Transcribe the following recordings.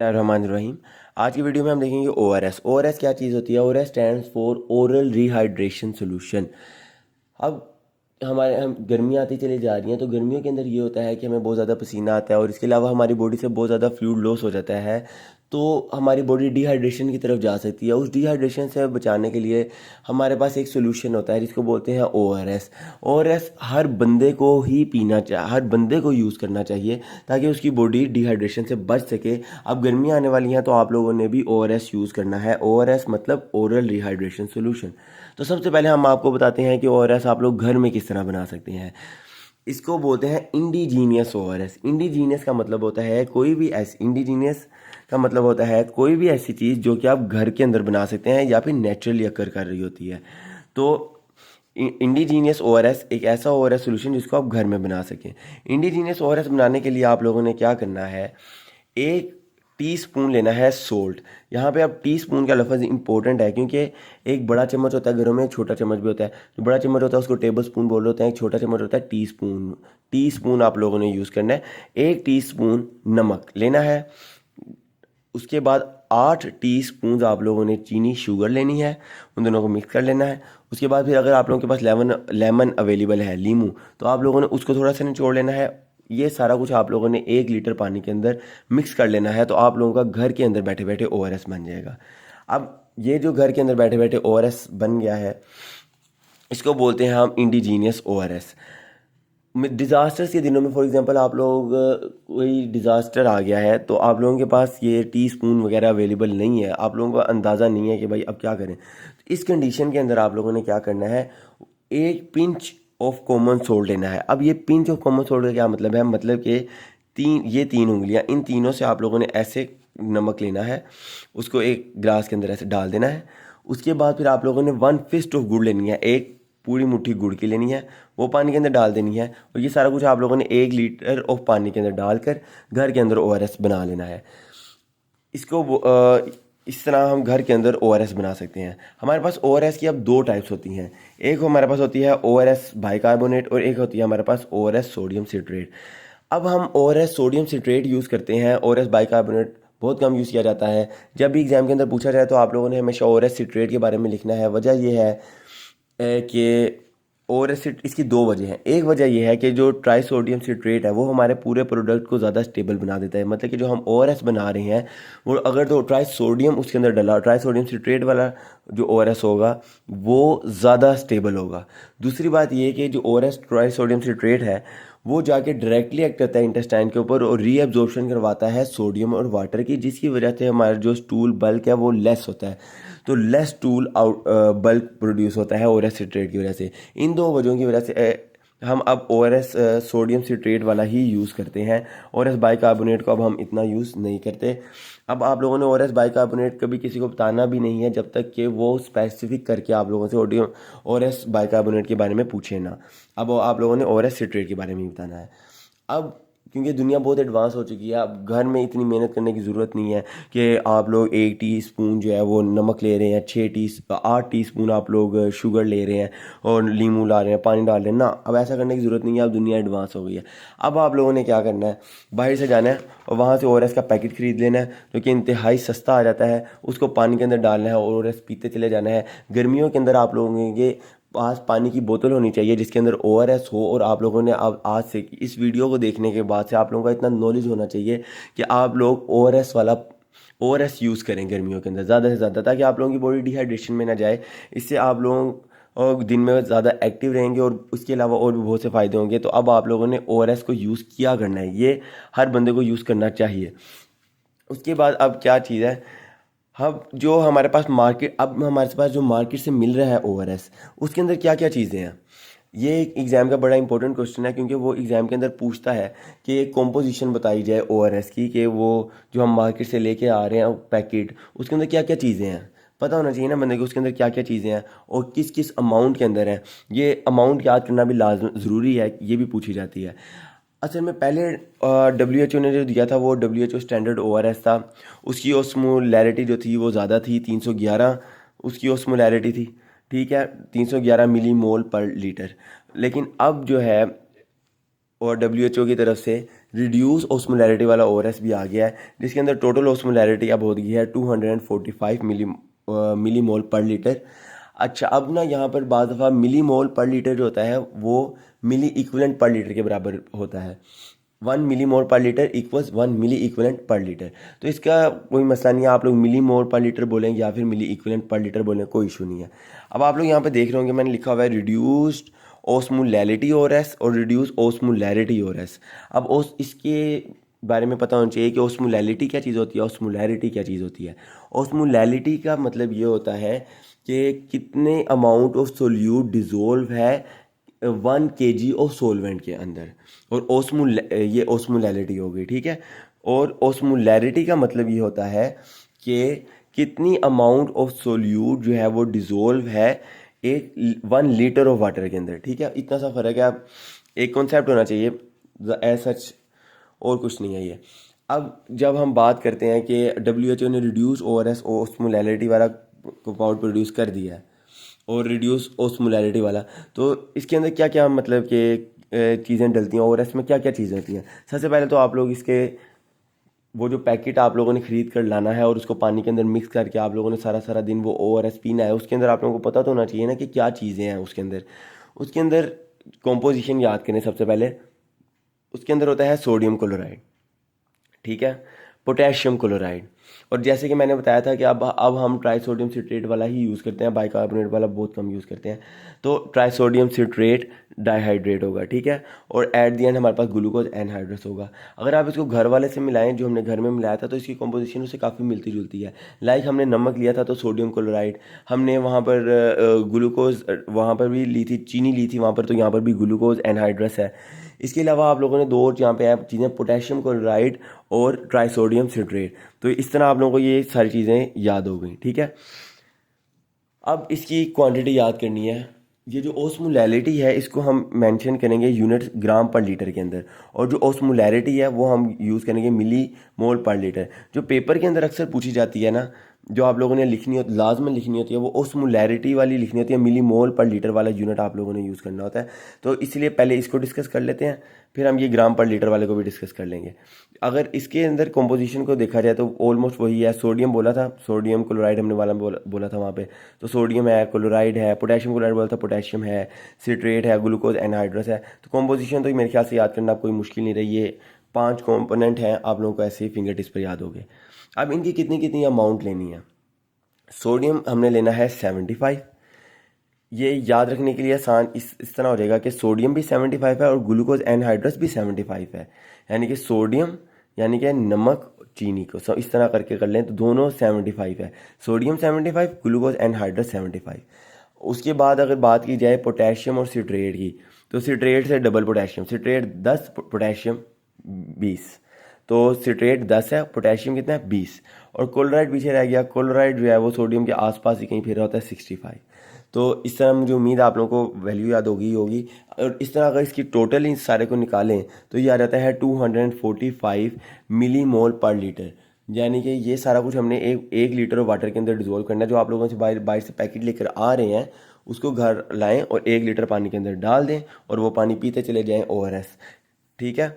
रहीम। आज की वीडियो में हम देखेंगे ORS। ORS क्या चीज़ होती है? ORS stands for oral rehydration solution. अब हम गर्मियाँ आती चली जा रही हैं, तो गर्मियों के अंदर ये होता है कि हमें बहुत ज़्यादा पसीना आता है और इसके अलावा हमारी बॉडी से बहुत ज़्यादा फ्लूइड लॉस हो जाता है, तो हमारी बॉडी डिहाइड्रेशन की तरफ जा सकती है। उस डिहाइड्रेशन से बचाने के लिए हमारे पास एक सोल्यूशन होता है जिसको बोलते हैं ORS। ORS हर बंदे को ही पीना चाहिए, हर बंदे को यूज़ करना चाहिए ताकि उसकी बॉडी डिहाइड्रेशन से बच सके। अब गर्मियाँ आने वाली हैं तो आप लोगों ने भी ORS यूज़ करना है। ORS मतलब ओरल रिहाइड्रेशन सोल्यूशन। तो सबसे पहले हम आपको बताते हैं कि ORS आप लोग घर में किस तरह बना सकते हैं। इसको बोलते हैं इंडिजीनियस ORS। इंडिजीनियस का मतलब होता है कोई भी ऐसी इंडिजीनियस का मतलब होता है कोई भी ऐसी चीज़ जो कि आप घर के अंदर बना सकते हैं या फिर नेचुरली अकर कर रही होती है। तो इंडिजीनियस ORS एक ऐसा ORS सोल्यूशन जिसको आप घर में बना सकें। इंडिजीनियस ORS बनाने के लिए आप लोगों ने क्या करना है, एक टीस्पून लेना है सोल्ट। यहाँ पे अब टीस्पून का लफ्ज़ इंपॉर्टेंट है क्योंकि एक बड़ा चम्मच होता है घरों में, एक छोटा चम्मच भी होता है। जो बड़ा चम्मच होता है उसको टेबल स्पून बोल होते हैं, एक छोटा चम्मच होता है टीस्पून। टीस्पून आप लोगों ने यूज़ करना है। एक टीस्पून नमक लेना है। उसके बाद 8 टीस्पून आप लोगों ने चीनी शुगर लेनी है, उन दोनों को मिक्स कर लेना है। उसके बाद फिर अगर आप लोगों के पास लेमन अवेलेबल है, लीमू, तो आप लोगों ने उसको थोड़ा सा निचोड़ लेना है। ये सारा कुछ आप लोगों ने 1 लीटर पानी के अंदर मिक्स कर लेना है, तो आप लोगों का घर के अंदर बैठे बैठे ORS बन जाएगा। अब ये जो घर के अंदर बैठे बैठे ORS बन गया है, इसको बोलते हैं हम इंडिजीनियस ORS। डिज़ास्टर्स के दिनों में फॉर एग्जांपल आप लोग कोई डिज़ास्टर आ गया है तो आप लोगों के पास ये टीस्पून वगैरह अवेलेबल नहीं है, आप लोगों को अंदाज़ा नहीं है कि भाई अब क्या करें। तो इस कंडीशन के अंदर आप लोगों ने क्या करना है, एक पिंच ऑफ कॉमन सोल्ट लेना है। अब ये पिंच ऑफ कॉमन सोल्ट का क्या मतलब है, मतलब कि तीन उंगलियां, इन तीनों से आप लोगों ने ऐसे नमक लेना है, उसको एक ग्लास के अंदर ऐसे डाल देना है। उसके बाद फिर आप लोगों ने 1 फिस्ट ऑफ गुड़ लेनी है, एक पूरी मुट्ठी गुड़ की लेनी है, वो पानी के अंदर डाल देनी है। और ये सारा कुछ आप लोगों ने 1 लीटर ऑफ पानी के अंदर डालकर घर के अंदर ORS बना लेना है। इसको इस तरह हम घर के ओआर ORS बना सकते हैं। हमारे पास ORS की अब 2 टाइप्स होती हैं। एक हमारे पास होती है ORS बाइकार्बोनेट और एक होती है हमारे पास ORS सोडियम सिट्रेट। अब हम ORS सोडियम सिट्रेट यूज़ करते हैं, ORS बाइकार्बोनेट बहुत कम यूज़ किया जाता है। जब भी एग्ज़ाम के अंदर पूछा जाए तो आप लोगों ने हमेशा ORS सिट्रेट के बारे में लिखना है। वजह यह है कि ORS इसकी 2 वजह हैं। एक वजह यह है कि जो ट्राई सोडियम सिट्रेट है वो हमारे पूरे प्रोडक्ट को ज़्यादा स्टेबल बना देता है। मतलब कि जो हम ORS बना रहे हैं वो अगर तो ट्राई सोडियम उसके अंदर डला, ट्राई सोडियम सिट्रेट वाला जो ORS होगा वो ज़्यादा स्टेबल होगा। दूसरी बात ये है कि जो ORS ट्राई सोडियम सिट्रेट है वो जाके डायरेक्टली एक्ट करता है इंटेस्टाइन के ऊपर और रीअब्जॉर्प्शन करवाता है सोडियम और वाटर की, जिसकी वजह से हमारा जो स्टूल बल्क है वो लेस होता है। तो less stool out bulk produce होता है ORS सिट्रेट की वजह से। इन 2 वजहों की वजह से हम अब ORS सोडियम सिट्रेट वाला ही यूज़ करते हैं। ORS बाइकार्बोनेट को अब हम इतना यूज़ नहीं करते। अब आप लोगों ने ORS बाइकार्बोनेट कभी किसी को बताना भी नहीं है जब तक कि वो स्पेसिफिक करके आप लोगों से ORS बाइकार्बोनेट के बारे में पूछे ना। अब आप लोगों ने ORS सिट्रेट के बारे में ही बताना है। अब क्योंकि दुनिया बहुत एडवांस हो चुकी है, अब घर में इतनी मेहनत करने की ज़रूरत नहीं है कि आप लोग 1 टीस्पून जो है वो नमक ले रहे हैं, 8 टीस्पून आप लोग शुगर ले रहे हैं और लीमू ला रहे हैं, पानी डाल रहे हैं ना। अब ऐसा करने की ज़रूरत नहीं है, अब दुनिया एडवांस हो गई है। अब आप लोगों ने क्या करना है, बाहर से जाना है और वहाँ से ORS का पैकेट ख़रीद लेना है जो कि इंतहाई सस्ता आ जाता है। उसको पानी के अंदर डालना है और ORS पीते चले जाना है। गर्मियों के अंदर आप लोगों के पास पानी की बोतल होनी चाहिए जिसके अंदर ORS हो। और आप लोगों ने अब आज से इस वीडियो को देखने के बाद से आप लोगों का इतना नॉलेज होना चाहिए कि आप लोग ORS यूज़ करें गर्मियों के अंदर ज़्यादा से ज़्यादा, ताकि आप लोगों की बॉडी डिहाइड्रेशन में ना जाए। इससे आप लोग और दिन में ज़्यादा एक्टिव रहेंगे और उसके अलावा और भी बहुत से फ़ायदे होंगे। तो अब आप लोगों ने ORS को यूज़ किया करना है, ये हर बंदे को यूज़ करना चाहिए। उसके बाद अब क्या चीज़ है, हम जो हमारे पास मार्केट अब हमारे पास जो मार्केट से मिल रहा है ORS, उसके अंदर क्या क्या चीज़ें हैं। ये एक एग्ज़ाम का बड़ा इंपॉर्टेंट क्वेश्चन है क्योंकि वो एग्ज़ाम के अंदर पूछता है कि कॉम्पोजिशन बताई जाए ORS की, कि वो जो हम मार्केट से लेके आ रहे हैं पैकेट, उसके अंदर क्या क्या चीज़ें हैं। पता होना चाहिए ना बंदे को उसके अंदर क्या क्या चीज़ें हैं और किस किस अमाउंट के अंदर है। ये अमाउंट याद करना भी लाजम ज़रूरी है, ये भी पूछी जाती है। असल में पहले WHO ने जो दिया था वो WHO स्टैंडर्ड ORS था। उसकी ओस्मोलैरिटी जो थी वो ज़्यादा थी, 311 उसकी ओस्मोलैरिटी थी। ठीक है, 311 मिली मोल पर लीटर। लेकिन अब जो है और WHO की तरफ से रिड्यूस ऑस्मोलैरिटी वाला ORS भी आ गया है, जिसके अंदर टोटल ऑस्मोलैरिटी अब हो गई है 245 मिली मोल पर लीटर। अच्छा, अब ना यहाँ पर बाद दफ़ा मिली मोल पर लीटर जो होता है वो मिली इक्विवेलेंट पर लीटर के बराबर होता है। 1 मिली मोल पर लीटर इक्वल्स 1 मिली इक्विवेलेंट पर लीटर। तो इसका कोई मसला नहीं है, आप लोग मिली मोल पर लीटर बोलेंगे या फिर मिली इक्विवेलेंट पर लीटर बोलें, कोई इशू नहीं है। अब आप लोग यहाँ पे देख रहे होंगे मैंने लिखा हुआ है रिड्यूस्ड ऑस्मोलैरिटी ORS और रिड्यूस ऑस्मोलैरिटी ORS। अब इसके बारे में पता होना चाहिए कि ऑस्मोलैरिटी क्या चीज़ होती है, ऑस्मोलैरिटी क्या चीज़ होती है। ऑस्मोलैरिटी का मतलब ये होता है कि कितने अमाउंट ऑफ सोल्यूट डिज़ोल्व है 1 kg ऑफ सोलवेंट के अंदर, और ये ऑस्मोलैरिटी हो गई, ठीक है। और ऑस्मोलैरिटी का मतलब ये होता है कि कितनी अमाउंट ऑफ सोल्यूट जो है वो डिज़ोल्व है 1 लीटर ऑफ वाटर के अंदर, ठीक है। इतना सा फ़र्क है। आप एक कॉन्सेप्ट होना चाहिए एज सच, और कुछ नहीं है ये। अब जब हम बात करते हैं कि WHO ने रिड्यूस ORS ऑस्मोलैरिटी वाला कंपाउंड प्रोड्यूस कर दिया है और रिड्यूस ऑस्मोलैरिटी वाला, तो इसके अंदर क्या क्या मतलब कि चीज़ें डलती हैं ORS में, क्या क्या चीज़ें होती हैं। सबसे पहले तो आप लोग इसके वो जो पैकेट आप लोगों ने ख़रीद कर लाना है और उसको पानी के अंदर मिक्स करके आप लोगों ने सारा सारा दिन वो ORS पीना है। उसके अंदर आप लोगों को पता तो होना चाहिए ना कि क्या चीज़ें हैं उसके अंदर। उसके अंदर कॉम्पोजिशन याद करें सबसे पहले। उसके अंदर होता है सोडियम क्लोराइड, ठीक है, पोटेशियम क्लोराइड, और जैसे कि मैंने बताया था कि अब हम ट्राइसोडियम सिट्रेट वाला ही यूज़ करते हैं, बाइकार्बोनेट वाला बहुत कम यूज़ करते हैं। तो ट्राइसोडियम सिट्रेट डाइहाइड्रेट होगा, ठीक है, और एट दी एंड हमारे पास ग्लूकोज एनहाइड्रस होगा। अगर आप इसको घर वाले से मिलाएं जो हमने घर में मिलाया था, तो इसकी कॉम्पोजिशन उससे काफ़ी मिलती जुलती है। लाइक हमने नमक लिया था तो सोडियम क्लोराइड, हमने वहाँ पर ग्लूकोज वहाँ पर भी ली थी, चीनी ली थी वहाँ पर, तो यहाँ पर भी ग्लूकोज एनहाइड्रस है। इसके अलावा आप लोगों ने दो और यहाँ पे ऐप चीज़ें पोटेशियम क्लोराइड और ट्राइसोडियम सिट्रेट। तो इस तरह आप लोगों को ये सारी चीज़ें याद हो गई, ठीक है। अब इसकी क्वांटिटी याद करनी है। ये जो ऑस्मोलैरिटी है इसको हम मेंशन करेंगे यूनिट ग्राम पर लीटर के अंदर, और जो ऑस्मोलैरिटी है वो हम यूज़ करेंगे मिली मोल पर लीटर। जो पेपर के अंदर अक्सर पूछी जाती है ना, जो आप लोगों ने लिखनी होती, लाजमन लिखनी होती है, वो ऑस्मोलैरिटी वाली लिखनी होती है, मिली मोल पर लीटर वाला यूनिट आप लोगों ने यूज़ करना होता है। तो इसलिए पहले इसको डिस्कस कर लेते हैं, फिर हम ये ग्राम पर लीटर वाले को भी डिस्कस कर लेंगे। अगर इसके अंदर कॉम्पोजिशन को देखा जाए तो ऑलमोस्ट वही है। सोडियम बोला था, सोडियम क्लोराइड हमने वाला बोला था वहाँ पे, तो सोडियम है, क्लोराइड है, पोटेशियम क्लोराइड बोला था, पोटेशियम है, सिट्रेट है, ग्लूकोज एनहाइड्रस है। तो कॉम्पोजिशन तो मेरे ख्याल से याद करना कोई मुश्किल नहीं रही। ये 5 कॉम्पोनेंट हैं, आप लोगों को ऐसे ही फिंगर टिप्स पर याद हो गए। अब इनकी कितनी कितनी अमाउंट लेनी है। सोडियम हमने लेना है 75। ये याद रखने के लिए आसान इस तरह हो जाएगा कि सोडियम भी 75 है और ग्लूकोज एनहाइड्रस भी 75 है, यानी कि सोडियम यानी कि नमक चीनी को इस तरह करके कर लें तो दोनों 75 है। Sodium 75, glucose anhydrous 75। उसके बाद अगर बात की जाए पोटेशियम और सिट्रेट की, तो सिट्रेट से डबल पोटेशियम, सिट्रेट 10, पोटेशियम 20। तो सिट्रेट 10 है, पोटेशियम कितना है 20, और क्लोराइड पीछे रह गया। क्लोराइड जो है वो सोडियम के आसपास ही कहीं फिर होता है 65। तो इस तरह मुझे उम्मीद है आप लोगों को वैल्यू याद होगी। और इस तरह अगर इसकी टोटल इन सारे को निकालें तो ये आ जाता है 245 मिली मोल पर लीटर। यानी कि ये सारा कुछ हमने एक लीटर ऑफ वाटर के अंदर डिजोल्व करना है। जो आप लोगों से बाहर से पैकेट लेकर आ रहे हैं उसको घर लाएं और 1 लीटर पानी के अंदर डाल दें और वो पानी पीते चले जाएं ORS, ठीक है।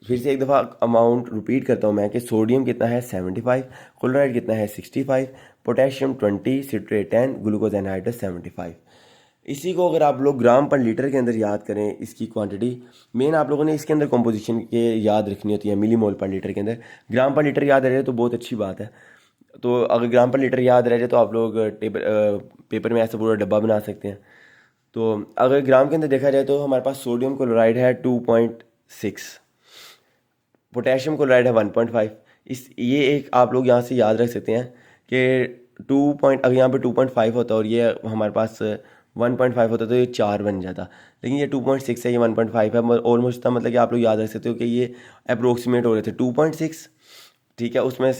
फिर से एक दफ़ा अमाउंट रिपीट करता हूँ मैं कि सोडियम कितना है 75, क्लोराइड कितना है 65, पोटेशियम 20, सिट्रेट 10, ग्लूकोज एनहाइड्रस 75। इसी को अगर आप लोग ग्राम पर लीटर के अंदर याद करें इसकी क्वांटिटी, मेन आप लोगों ने इसके अंदर कॉम्पोजिशन के याद रखनी होती है मिली मोल पर लीटर के अंदर। ग्राम पर लीटर याद रह जाए तो बहुत अच्छी बात है। तो अगर ग्राम पर लीटर याद रह जाए तो आप लोग पेपर में ऐसा पूरा डब्बा बना सकते हैं। तो अगर ग्राम के अंदर देखा जाए तो हमारे पास सोडियम क्लोराइड है 2.6, पोटेशियम क्लोराइड है 1.5। ये एक आप लोग यहाँ से याद रख सकते हैं कि अगर यहाँ पे 2.5 होता और ये हमारे पास 1.5 होता तो ये 4 बन जाता, लेकिन ये 2.6 है, ये 1.5 है। ऑलमोस्ट था, मतलब कि आप लोग याद रख सकते हो कि ये अप्रोक्सीमेट हो रहे थे 2.6, ठीक है, उसमें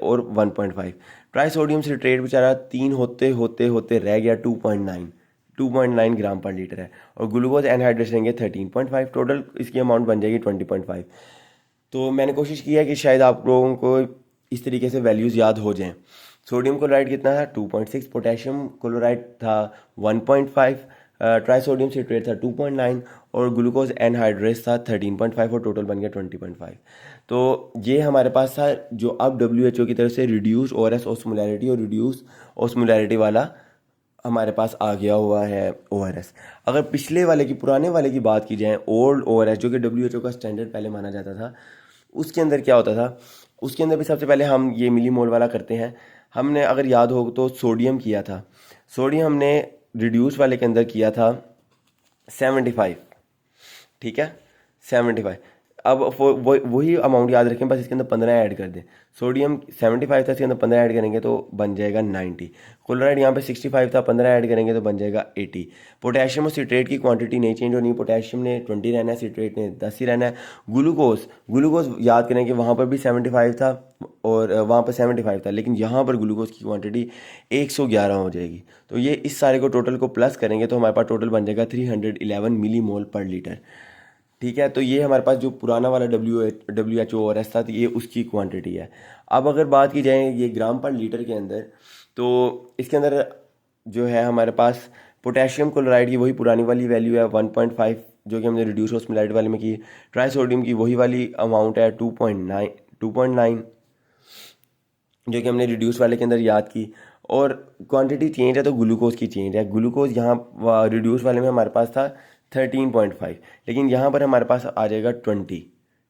और 1.5। ट्राइसोडियम सिट्रेट बेचारा 3 होते होते होते रह गया 2.9 ग्राम पर लीटर है, और ग्लूकोज एनहाइड्रस रहेंगे 13.5। टोटल इसकी अमाउंट बन जाएगी 20.5। तो मैंने कोशिश की है कि शायद आप लोगों को इस तरीके से वैल्यूज़ याद हो जाएं। सोडियम क्लोराइड कितना था 2.6, पोटेशियम क्लोराइड था 1.5, ट्राइसोडियम सिट्रेट था 2.9 और ग्लूकोज एनहाइड्रेस था 13.5 और टोटल बन गया 20.5। तो ये हमारे पास था जो अब WHO की तरफ से रिड्यूस ORS ऑस्मोलैरिटी और रिड्यूस ऑस्मोलैरिटी वाला हमारे पास आ गया हुआ है ORS। अगर पिछले वाले की पुराने वाले की बात की जाए ओल्ड ORS जो कि WHO का स्टैंडर्ड पहले माना जाता था, उसके अंदर क्या होता था, उसके अंदर भी सबसे पहले हम ये मिली मोल वाला करते हैं। हमने अगर याद हो तो सोडियम किया था, सोडियम हमने रिड्यूस वाले के अंदर किया था 75, ठीक है 75। अब वही अमाउंट याद रखें, बस इसके अंदर 15 ऐड कर दें। सोडियम 75 था, इसके अंदर 15 ऐड करेंगे तो बन जाएगा 90। क्लोराइड यहाँ पे 65 था, 15 ऐड करेंगे तो बन जाएगा 80। पोटेशियम और सिट्रेट की क्वांटिटी नहीं चेंज होनी, पोटेशियम ने 20 रहना है, सिट्रेट ने 10 ही रहना है। ग्लूकोज याद करें कि वहाँ पर भी 75 था और वहाँ पर 75 था, लेकिन यहाँ पर ग्लूकोज की क्वांटिटी 111 हो जाएगी। तो ये इस सारे को टोटल को प्लस करेंगे तो हमारे पास टोटल बन जाएगा 311 मिली मोल पर लीटर, ठीक है। तो ये हमारे पास जो पुराना वाला WHO ORS था तो ये उसकी क्वांटिटी है। अब अगर बात की जाए ये ग्राम पर लीटर के अंदर, तो इसके अंदर जो है हमारे पास पोटेशियम क्लोराइड की वही पुरानी वाली वैल्यू है 1.5 जो कि हमने रिड्यूस ऑस्मोलैरिटी वाले में की। ट्राइसोडियम की वही वाली अमाउंट है 2.9 जो कि हमने रिड्यूस वाले के अंदर याद की। और क्वांटिटी चेंज है तो ग्लूकोज की चेंज है। ग्लूकोज यहाँ रिड्यूस वाले में हमारे पास था 13.5, लेकिन यहाँ पर हमारे पास आ जाएगा 20,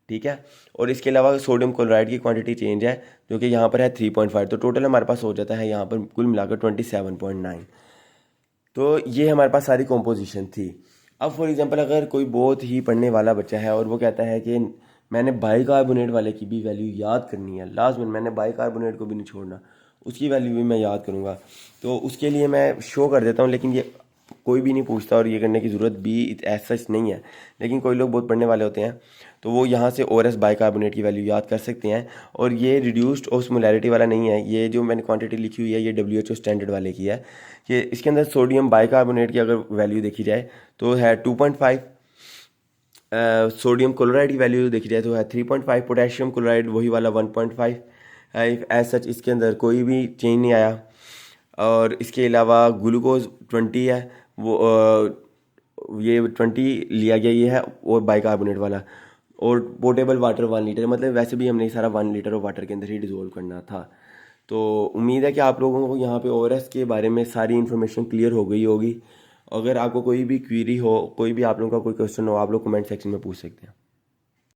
ठीक है। और इसके अलावा सोडियम क्लोराइड की क्वांटिटी चेंज है जो कि यहाँ पर है 3.5, तो टोटल हमारे पास हो जाता है यहाँ पर कुल मिलाकर 27.9। तो ये हमारे पास सारी कॉम्पोजिशन थी। अब फॉर एग्जांपल अगर कोई बहुत ही पढ़ने वाला बच्चा है और वो कहता है कि मैंने बाइकार्बोनेट वाले की भी वैल्यू याद करनी है, लास्ट में मैंने बाइकार्बोनेट को भी नहीं छोड़ना, उसकी वैल्यू भी मैं याद करूँगा, तो उसके लिए मैं शो कर देता हूँ। लेकिन ये कोई भी नहीं पूछता और ये करने की ज़रूरत भी एज सच नहीं है, लेकिन कोई लोग बहुत पढ़ने वाले होते हैं तो वो यहाँ से ORS बाइकार्बोनेट की वैल्यू याद कर सकते हैं। और ये रिड्यूस्ड ऑस्मोलैरिटी वाला नहीं है, ये जो मैंने क्वांटिटी लिखी हुई है ये WHO स्टैंडर्ड वाले की है कि इसके अंदर सोडियम बाइकार्बोनेट की अगर वैल्यू देखी जाए तो है 2.5, सोडियम क्लोराइड की वैल्यू देखी जाए तो है 3.5, पोटेशियम क्लोराइड वही वाला 1.5। एज सच इसके अंदर कोई भी चेंज नहीं आया। और इसके अलावा ग्लूकोज 20 है, वो ये 20 लिया गया ये है और बाइकार्बोनेट वाला। और पोर्टेबल वाटर 1 लीटर, मतलब वैसे भी हमने ये सारा 1 लीटर ऑफ वाटर के अंदर ही डिज़ोल्व करना था। तो उम्मीद है कि आप लोगों को यहाँ पे ORS के बारे में सारी इन्फॉर्मेशन क्लियर हो गई होगी। अगर आपको कोई भी क्वेरी हो, कोई भी आप लोगों का कोई क्वेश्चन हो, आप लोग कमेंट सेक्शन में पूछ सकते हैं।